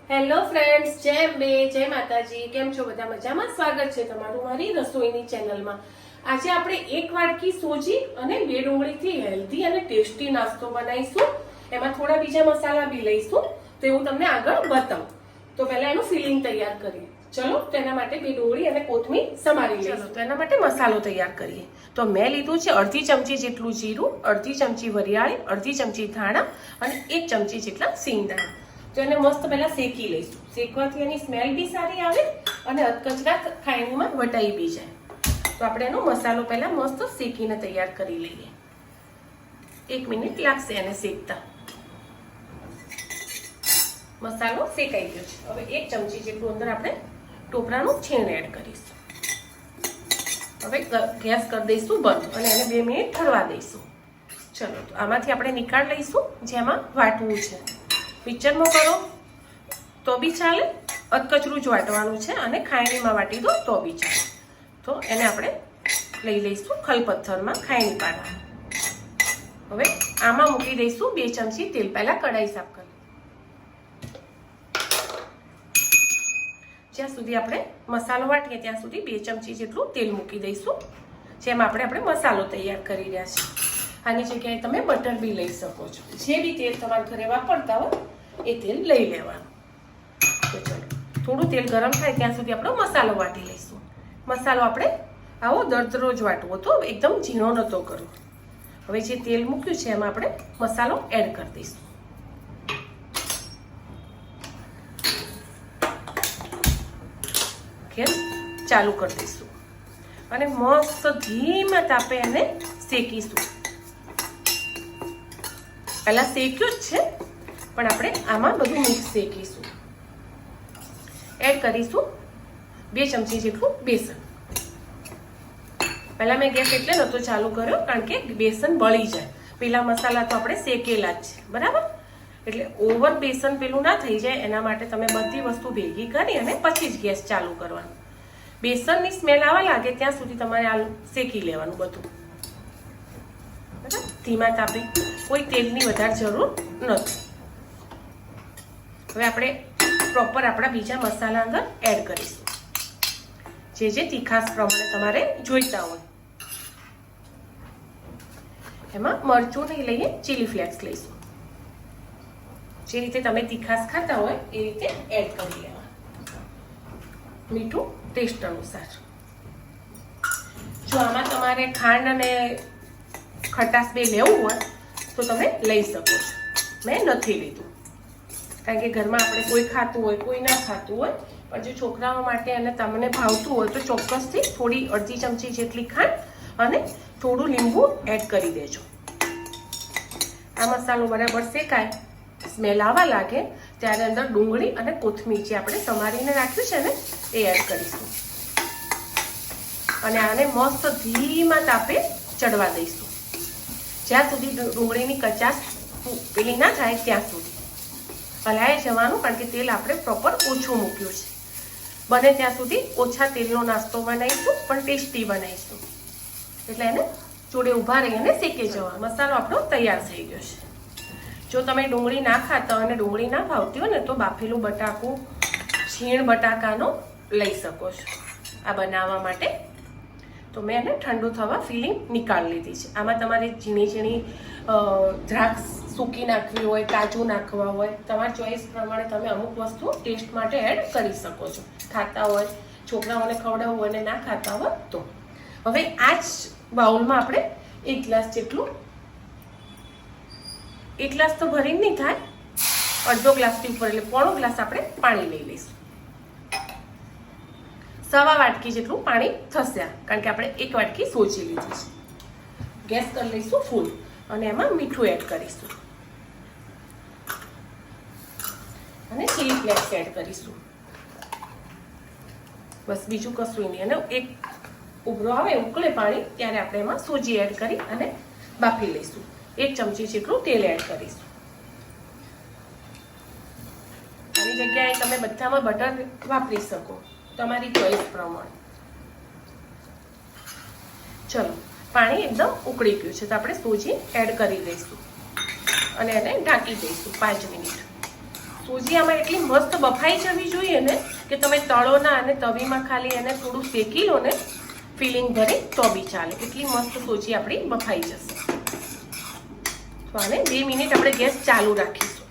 Hello friends, જય અંબે, જય માતાજી. કેમ છો બધા? મજામાં? સ્વાગત છે તમારું મારી રસોઈની ચેનલમાં. આજે આપણે એક વાટકી સોજી અને 2 ડુંગળીથી હેલ્ધી અને ટેસ્ટી નાસ્તો બનાવીશું. એમાં થોડા બીજા મસાલા બી લઈશું, તો હું તમને આગળ બતાવું. તો પહેલા એનું ફિલિંગ તૈયાર કરીએ. ચલો, તો એના માટે 2 ડુંગળી અને કોથમીર સમારી લઈશું. તો એના માટે મસાલો તૈયાર કરીએ. તો મેં લીધું છે અડધી ચમચી જેટલું જીરું, અડધી ચમચી વરિયાળી, અડધી ચમચી ધાણા અને 1 ચમચી જેટલા સિંગદાણા. તો એને મસ્ત પહેલા શેકી લઈશું. શેકવાથી એની સ્મેલ બી સારી આવે અને અધકચરા ખાણીમાં વટાઈ બી જાય. તો આપણે એનો મસાલો પહેલા મસ્ત શેકીને તૈયાર કરી લઈએ. 1 મિનિટ લાગશે એને શેકતા. મસાલો શેકાઈ ગયો છે. હવે 1 ચમચી જેટલું અંદર આપણે ટોપરાનું છીણ એડ કરીશું. હવે ગેસ કરી દઈશું બંધ અને એને 2 મિનિટ ઠરવા દઈશું. ચલો, તો આમાંથી આપણે નિકાળ લઈશું. જેમાં વાટવું છે, મિક્સરમાં કરો તો બી ચાલે, અધકચરું જ વાટવાનું છે અને ખાયણીમાં વાટી દો તો બી ચાલે. તો એને આપણે લઈ લઈશું ખલપથ્થરમાં ખાયણી પાડવા. હવે આમાં મૂકી દઈશું 2 ચમચી તેલ. પહેલા કઢાઈ સાફ કરી. જ્યાં સુધી આપણે મસાલો વાટીએ ત્યાં સુધી 2 ચમચી જેટલું તેલ મૂકી દઈશું. જેમાં આપણે મસાલો તૈયાર કરી રહ્યા છીએ. આની જગ્યાએ તમે બટર બી લઈ શકો છો. જે બી તેલ તમારા ઘરે વાપરતા હોય એ તેલ લઈ લેવાનું. તો ચલો, થોડું તેલ ગરમ થાય ત્યાં સુધી આપણો મસાલો વાટી લઈશું. મસાલો આપણે આવો દરદરો જ વાટવો હતો, એકદમ ઝીણો નહોતો કરવો. હવે જે તેલ મૂક્યું છે એમાં આપણે મસાલો એડ કરી દઈશું. ગેસ ચાલુ કરી દઈશું અને મસ્ત ધીમા તાપે એને શેકીશું. પહેલા શેક્યું જ છે પણ આપણે આમાં બધું મિક્સ શેકીશું. એડ કરીશું 2 ચમચી જેટલું બેસન. પહેલા મેં ગેસ એટલે નહોતો ચાલુ કર્યો કારણ કે બેસન બળી જાય. પેલા મસાલા તો આપણે શેકેલા જ છે, બરાબર? એટલે ઓવર બેસન પેલું ના થઈ જાય એના માટે તમે બધી વસ્તુ ભેગી કરી અને પછી જ ગેસ ચાલુ કરવાનો. બેસનની સ્મેલ આવવા લાગે ત્યાં સુધી તમારે આ શેકી લેવાનું બધું, બરાબર? ધીમા તાપે, કોઈ તેલની વધારે જરૂર નથી. હવે આપણે પ્રોપર આપણા બીજા મસાલા અંદર એડ કરીશું, જે તીખાશ પ્રમાણે તમારે જોઈતા હોય. એમાં મરચું નહીં લઈએ, ચીલી ફ્લેક્સ લઈશું. જે રીતે તમે તીખાશ ખાતા હોય એ રીતે એડ કરી લેવા. મીઠું ટેસ્ટ અનુસાર. જો આમાં તમારે ખાંડ અને ખટાશ બે લેવું હોય તો તમે લઈ શકો છો. મેં નથી લીધું કારણ કે ઘરમાં આપણે કોઈ ખાતું હોય, કોઈ ના ખાતું હોય. પણ જો છોકરાઓ માટે અને તમને ભાવતું હોય તો ચોક્કસથી થોડી અડધી ચમચી જેટલી ખાંડ અને થોડું લીંબુ એડ કરી દેજો. આ મસાલો બરાબર શેકાય, સ્મેલ આવવા લાગે ત્યારે અંદર ડુંગળી અને કોથમીર જે આપણે સમારીને રાખ્યું છે ને એ એડ કરીશું અને આને મસ્ત ધીમા તાપે ચડવા દઈશું. જ્યાં સુધી ડુંગળીની કચાશ પેલી ના થાય ત્યાં સુધી હલાય જવાનું, કારણ કે તેલ આપણે પ્રોપર ઓછું મૂક્યું છે. બને ત્યાં સુધી ઓછા તેલનો નાસ્તો બનાવીશું પણ ટેસ્ટી બનાવીશું. એટલે એને જોડે ઊભા રહીને શેકી જવા. મસાલો આપણો તૈયાર થઈ ગયો છે. જો તમે ડુંગળી ના ખાતા અને ડુંગળી ના ભાવતી હોય ને તો બાફેલું બટાકું, છીણ બટાકાનો લઈ શકો છો આ બનાવવા માટે. તો મેં એને ઠંડુ થવા ફિલિંગ નીકાળી લીધી છે. આમાં તમારે ઝીણી ઝીણી દ્રાક્ષ સૂકી નાખવી હોય, કાજુ નાખવા હોય, તમારી ચોઈસ પ્રમાણે તમે અમુક વસ્તુ ટેસ્ટ માટે એડ કરી શકો છો. ખાતા હોય, છોકરાઓને ખવડાવવું હોય અને ના ખાતા હોય તો. હવે આ જ બાઉલમાં આપણે 1 ગ્લાસ જેટલું, 1 ગ્લાસ તો ભરીને નહીં થાય, અડધો ગ્લાસથી ઉપર એટલે પોણો ગ્લાસ આપણે પાણી લઈ લઈશું. 1/4 વાટકી જેટલું પાણી થશે કારણ કે આપણે 1 વાટકી સોજી લીધી છે. ગેસ કરી લઈશું ફૂલ અને એમાં મીઠું એડ કરીશું અને ચીલી ફ્લેક્સ એડ કરીશું. બસ, બીજું કશું નહીં. અને એક ઉભરો આવે, ઉકળે પાણી, ત્યારે આપણે એમાં સોજી એડ કરી અને બાફી લઈશું. 1 ચમચી જેટલું તેલ એડ કરીશું. આની જગ્યાએ તમે બધામાં બટર વાપરી શકો, તમારી ચોઈસ પ્રમાણે. ચલો, પાણી એકદમ ઉકળી ગયું છે તો આપણે સોજી એડ કરી દઈશું અને એને ઢાંકી દઈશું 5 મિનિટ. સૂજી આમાં એટલી મસ્ત બફાઈ જવી જોઈએ ને કે તમે તળો ના અને તવીમાં ખાલી એને થોડું શેકી લો ને ફિલિંગ ભરી તો બી ચાલે. એટલી મસ્ત સૂજી આપણી બફાઈ જશે. તો આને 2 મિનિટ આપણે ગેસ ચાલુ રાખીશું.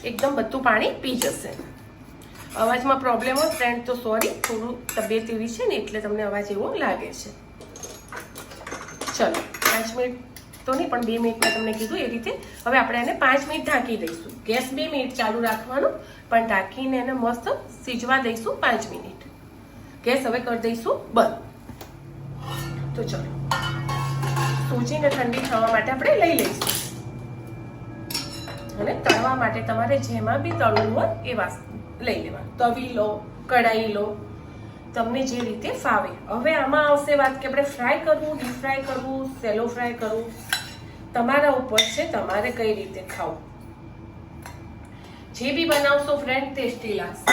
એકદમ બધું પાણી પી જશે. અવાજમાં પ્રોબ્લેમ હોય ફ્રેન્ડ તો સોરી, થોડું તબિયત એવી છે ને એટલે તમને અવાજ એવો લાગે છે. ચલો 5 મિનિટ તો નહીં પણ 2 મિનિટમાં તમને કીધું એ રીતે. હવે આપણે એને 5 મિનિટ ઢાંકી દઈશું. ગેસ 2 મિનિટ ચાલુ રાખવાનો, પણ ઢાંકીને એને મસ્ત સીજવા દઈશું 5 મિનિટ. ગેસ હવે કરી દઈશું બંધ. તો ચલો સૂજીને ઠંડી થવા માટે આપણે લઈ લઈશું. અને તળવા માટે તમારે જેમાં બી તળવું હોય એ વસ્તુ લઈ લેવાનું. તવી લો, કઢાઈ લો, તમને જે રીતે ફાવે. હવે આમાં આવશે વાત કે આપણે ફ્રાય કરવું, ડીપ ફ્રાય કરવું, સેલો ફ્રાય કરવું, તમારા ઉપર છે તમારે કઈ રીતે ખાવું. જે બી બનાવશો ફ્રેન્ડ ટેસ્ટી લાગશે.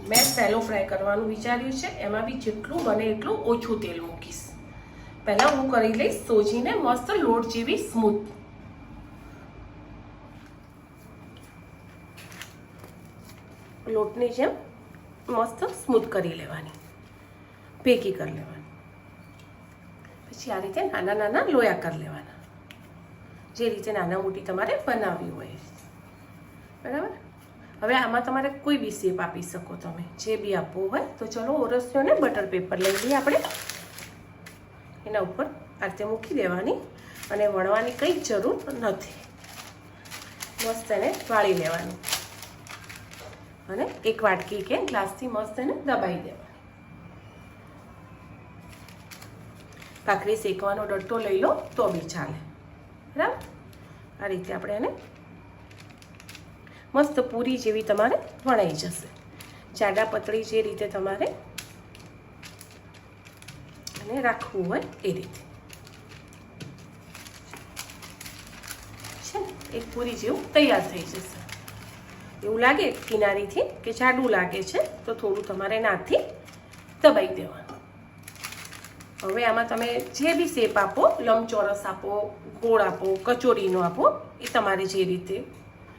મેં સેલો ફ્રાય કરવાનું વિચાર્યું છે. એમાં બી જેટલું બને એટલું ઓછું તેલ મૂકીશ. પહેલા હું કરી લઈશ સોજીને મસ્ત લોટ જેવી સ્મૂથ. લોટની જેમ મસ્ત સ્મૂથ કરી લેવાની, ભેગી કરી લેવાની. પછી આ રીતે નાના નાના લોયા કરી લેવાના, જે રીતે નાના મોટી તમારે બનાવવી હોય. બરાબર. હવે આમાં તમારે કોઈ બી શેપ આપી શકો તમે, જે બી આપવું હોય. તો ચલો ઓરસ્યોને બટર પેપર લઈ લઈએ આપણે. એના ઉપર આ રીતે મૂકી દેવાની અને વણવાની કંઈ જરૂર નથી. મસ્ત એને વાળી લેવાનું અને એક વાટકી કે ગ્લાસથી મસ્ત એને દબાઈ દેવાની. ભાખરી શેકવાનો ડટ્ટો લઈ લો તો બી ચાલે. બરાબર. આ રીતે આપણે એને મસ્ત પૂરી જેવી તમારે વણાઈ જશે. જાડા પતળી જે રીતે તમારે અને રાખવું હોય એ રીતે છે ને એક પૂરી જેવું તૈયાર થઈ જશે. એવું લાગે કિનારીથી કે જાડું લાગે છે તો થોડું તમારે નાથી દબાઈ દેવાનું. હવે આમાં તમે જે બી શેપ આપો, લંબચોરસ આપો, ગોળ આપો, કચોરીનો આપો, એ તમારે જે રીતે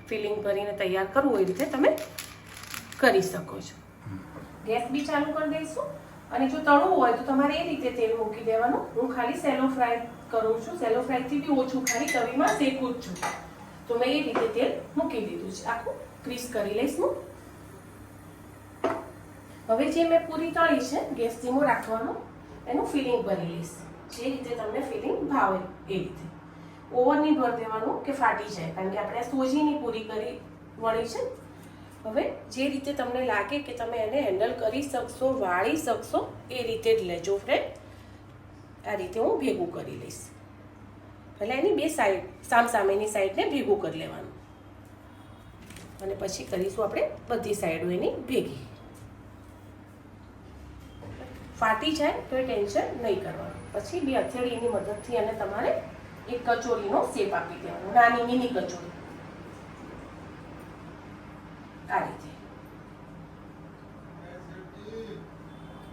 ફિલિંગ કરીને તૈયાર કરવું હોય એ રીતે તમે કરી શકો છો. ગેસ બી ચાલુ કરી દઈશું. અને જો તળવું હોય તો તમારે એ રીતે તેલ મૂકી દેવાનું. હું ખાલી સેલો ફ્રાય કરું છું. સેલો ફ્રાયથી બી ઓછું ખાલી તવીમાં શેકું જ છું. તો મેં એ રીતે તેલ મૂકી દીધું છે. આખું ક્રીસ કરી લઈશ હું. હવે જે મેં પૂરી તળી છે ગેસ ધીમો રાખવાનો, એનું ફિલિંગ ભરી લઈશ. જે રીતે તમને ફિલિંગ ભાવે એ રીતે. ઓવરની ભર દેવાનું કે ફાટી જાય, કારણ કે આપણે સોજીની પૂરી કરી વળી છે. હવે જે રીતે તમને લાગે કે તમે એને હેન્ડલ કરી શકશો, વાળી શકશો એ રીતે જ લેજો ફ્રેન્ડ. આ રીતે હું ભેગું કરી લઈશ. પહેલાં એની બે સાઈડ, સામસામેની સાઈડને ભેગું કરી લેવાનું અને પછી કરીશું આપણે બધી સાઈડો એની ભેગી. ફાટી જાય તો એ ટેન્શન નહીં કરવાનું. પછી બે હથેળીની મદદથી એને તમારે એક કચોરીનો શેપ આપી દેવાનો, નાની મિની કચોરી. આ રીતે.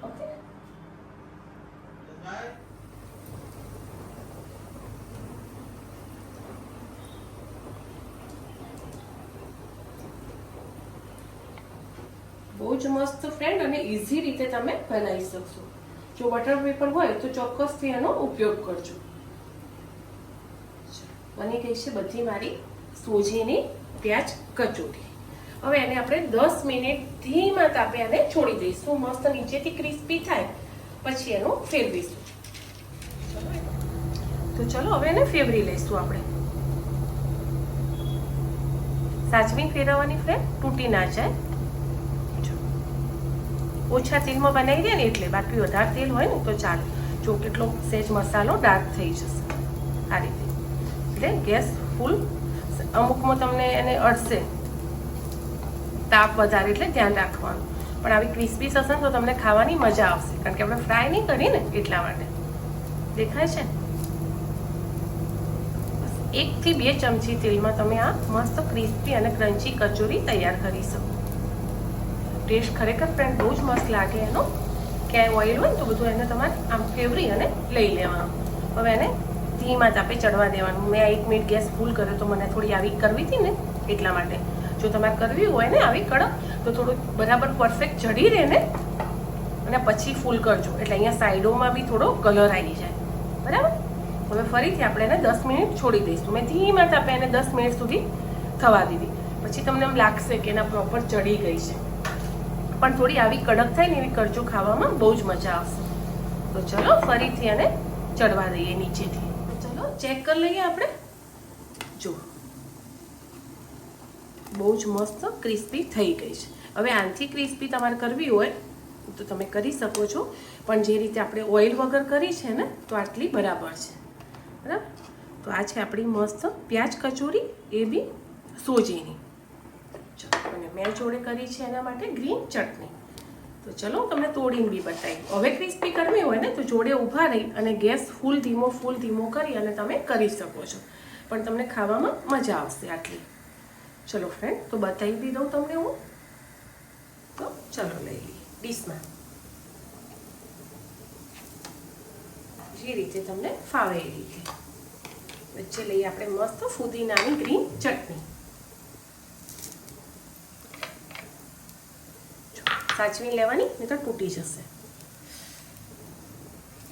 ઓકે. બહુ જ મસ્ત ફ્રેન્ડ અને ઇઝી રીતે તમે બનાવી શકશો. જો બટર પેપર હોય તો ચોક્કસથી એનો ઉપયોગ કરજો. બની ગઈ છે બધી મારી સોજીની પ્યાજ કચોરી. હવે એને આપણે 10 મિનિટ ધીમા તાપે એને છોડી દઈશું. મસ્ત નીચેથી ક્રિસ્પી થાય પછી એનું ફેરવીશું. તો ચલો હવે એને ફેરવી લઈશું આપણે. સાચવી ફેરવવાની ફ્રેન્ડ, તૂટી ના જાય. ઓછા તેલમાં બનાવી દે ને એટલે, બાકી વધારે તેલ હોય ને તો ચાલે. જો કેટલો સહેજ મસાલો ડાર્ક થઈ જશે આ રીતે. એટલે ગેસ ફૂલ. અમુકમાં તમને એને અડશે તાપ વધારે, એટલે ધ્યાન રાખવાનું. પણ આવી ક્રિસ્પી થશે ને તો તમને ખાવાની મજા આવશે, કારણ કે આપણે ફ્રાય નહીં કરી ને એટલા માટે. દેખાય છે? બસ 1 થી 2 ચમચી તેલમાં તમે આ મસ્ત ક્રિસ્પી અને ક્રન્ચી કચોરી તૈયાર કરી શકો. ટેસ્ટ ખરેખર ફ્રેન્ડ બહુ જ મસ્ત લાગે એનો. ક્યાંય ઓઇલ હોય ને તો બધું એને તમારે આમ ફેવરી અને લઈ લેવાનું. હવે એને ધીમા તાપે ચડવા દેવાનું. મેં 1 મિનિટ ગેસ ફૂલ કર્યો તો મને થોડી આવી કરવી હતી ને એટલા માટે. જો તમારે કરવી હોય ને આવી કડક તો થોડું બરાબર પરફેક્ટ ચડી રહે ને અને પછી ફૂલ કરજો, એટલે અહીંયા સાઈડોમાં બી થોડો કલર આવી જાય. બરાબર. હવે ફરીથી આપણે એને 10 મિનિટ છોડી દઈશું. મેં ધીમા તાપે એને 10 મિનિટ સુધી થવા દીધી. પછી તમને એમ લાગશે કે એના પ્રોપર ચડી ગઈ છે, પણ થોડી આવી કડક થાય ને એવી કરજો, ખાવામાં બહુ જ મજા આવશે. તો ચલો ફરીથી એને ચડવા દઈએ નીચેથી. ચલો ચેક કરી લઈએ આપણે. જો બહુ જ મસ્ત ક્રિસ્પી થઈ ગઈ છે. હવે આનાથી ક્રિસ્પી તમારે કરવી હોય તો તમે કરી શકો છો, પણ જે રીતે આપણે ઓઇલ વગર કરી છે ને તો આટલી બરાબર છે. બરાબર. તો આ છે આપણી મસ્ત પ્યાજ કચોરી, એ બી સોજીની. ચલો, અને મેં જોડે કરી છે એના માટે ગ્રીન ચટણી. તો ચલો હું તમને તોડીને બી બતાવી. હવે ક્રિસ્પી કરવી હોય ને તો જોડે ઊભા રહી અને ગેસ ફૂલ ધીમો કરી અને તમે કરી શકો છો, પણ તમને ખાવામાં મજા આવશે આટલી. ચલો ફ્રેન્ડ, તો બતાવી બી દઉં તમને હું. તો ચલો લઈ લઈએ ડીશમાં, જે રીતે તમને ફાવે એ રીતે. વચ્ચે લઈએ આપણે મસ્ત ફુદીનાની ગ્રીન ચટણી. સાચવી લેવાની, નહીં તો તૂટી જશે.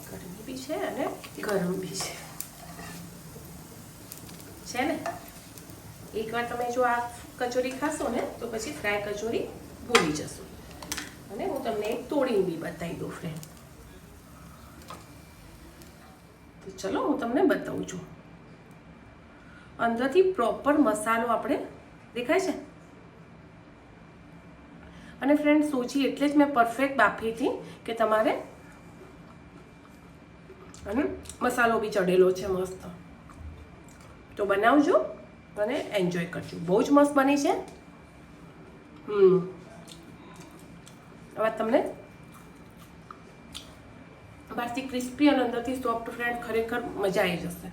ગરમી બી છે અને ગરમ બી છે ને. એકવાર તમે જો આ કચોરી ખાશો ને તો પછી ફ્રાય કચોરી ભૂલી જશો. અને હું તમને એક તોડીને બી બતાવી દઉં ફ્રેન્ડ. તો ચલો હું તમને બતાવું છું. અંદરથી પ્રોપર મસાલો આપણે દેખાય છે. અને ફ્રેન્ડ સોજી એટલે જ મેં પરફેક્ટ બાફી હતી કે તમારે, અને મસાલો બી ચડેલો છે મસ્ત. તો બનાવજો અને એન્જોય કરજો. બહુ જ મસ્ત બની છે. હવે તમને બહારથી ક્રિસ્પી અને અંદરથી સોફ્ટ ફ્રેન્ડ ખરેખર મજા આવી જશે.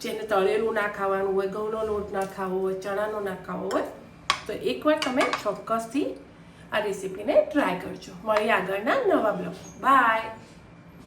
જેને તળેલું ના ખાવાનું હોય, ઘઉંનો લોટ ના ખાવો હોય, ચણાનો ના ખાવો હોય, તો એકવાર તમે ચોક્કસથી આ રેસીપીને ટ્રાય કરજો. મળીએ આગળના નવા બ્લોગ. બાય.